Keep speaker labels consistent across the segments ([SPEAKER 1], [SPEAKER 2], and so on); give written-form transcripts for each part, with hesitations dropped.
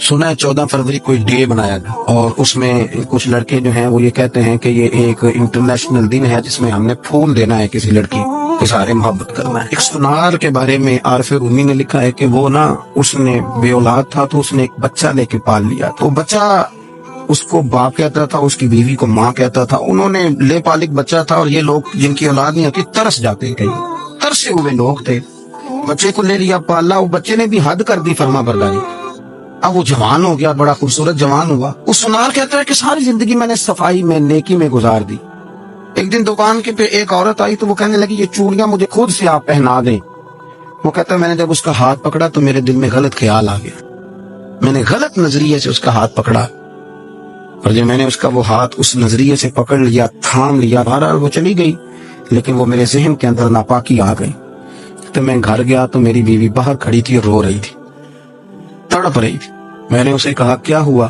[SPEAKER 1] سنا ہے 14 فروری کوئی ڈے بنایا گیا اور اس میں کچھ لڑکے جو ہیں وہ یہ کہتے ہیں کہ یہ ایک انٹرنیشنل دن ہے جس میں ہم نے پھول دینا ہے کسی لڑکی کے سارے محبت کرنا ہے۔ ایک سونار کے بارے میں عارف رومی نے لکھا ہے کہ وہ نا اس نے بے اولاد تھا تو اس نے ایک بچہ لے کے پال لیا، تو بچہ اس کو باپ کہتا تھا، اس کی بیوی کو ماں کہتا تھا۔ انہوں نے لے پالک بچہ تھا اور یہ لوگ جن کی اولاد نہیں ہوتی ترس جاتے، کئی ترسے ہوئے لوگ تھے، بچے کو لے لیا پالا، وہ بچے نے بھی حد کر دی فرما برداری۔ اب وہ جوان ہو گیا، بڑا خوبصورت جوان ہوا۔ اس سونار کہتا ہے کہ ساری زندگی میں نے صفائی میں نیکی میں گزار دی۔ ایک دن دکان کے پہ ایک عورت آئی تو وہ کہنے لگی یہ چوڑیاں مجھے خود سے آپ پہنا دیں۔ وہ کہتا ہے میں نے جب اس کا ہاتھ پکڑا تو میرے دل میں غلط خیال آ گیا، میں نے غلط نظریے سے اس کا ہاتھ پکڑا، اور جب میں نے اس کا وہ ہاتھ اس نظریے سے پکڑ لیا، تھام لیا، بہرحال وہ چلی گئی، لیکن وہ میرے ذہن کے اندر ناپاکی آ گئی۔ تو میں گھر گیا تو میری بیوی باہر کھڑی تھی اور رو رہی تھی، تڑپ رہی تھی۔ میں نے اسے کہا کیا ہوا؟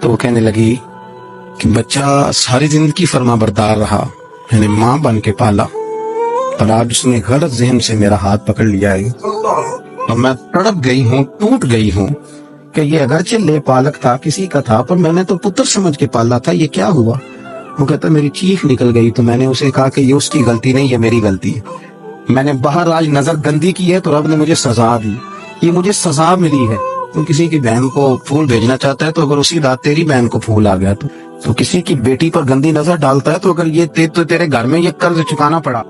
[SPEAKER 1] تو وہ کہنے لگی کہ بچہ ساری زندگی فرما بردار رہا، میں نے ماں بن کے پالا، اور آج اس نے غلط ذہن سے میرا ہاتھ پکڑ لیا ہے، اور میں تڑپ گئی ہوں، ٹوٹ گئی ہوں کہ یہ اگرچہ لے پالک تھا، کسی کا تھا، پر میں نے تو پتر سمجھ کے پالا تھا، یہ کیا ہوا؟ وہ کہتا میری چیخ نکل گئی۔ تو میں نے اسے کہا کہ یہ اس کی غلطی نہیں، یہ میری غلطی ہے، میں نے باہر آج نظر گندی کی ہے تو رب نے مجھے سزا دی، یہ مجھے سزا ملی ہے۔ تو کسی کی بہن کو پھول بھیجنا چاہتا ہے تو اگر اسی رات تیری بہن کو پھول آ گیا تو کسی کی بیٹی پر گندی نظر ڈالتا ہے تو اگر یہ تیرے گھر میں یہ قرض چکانا پڑا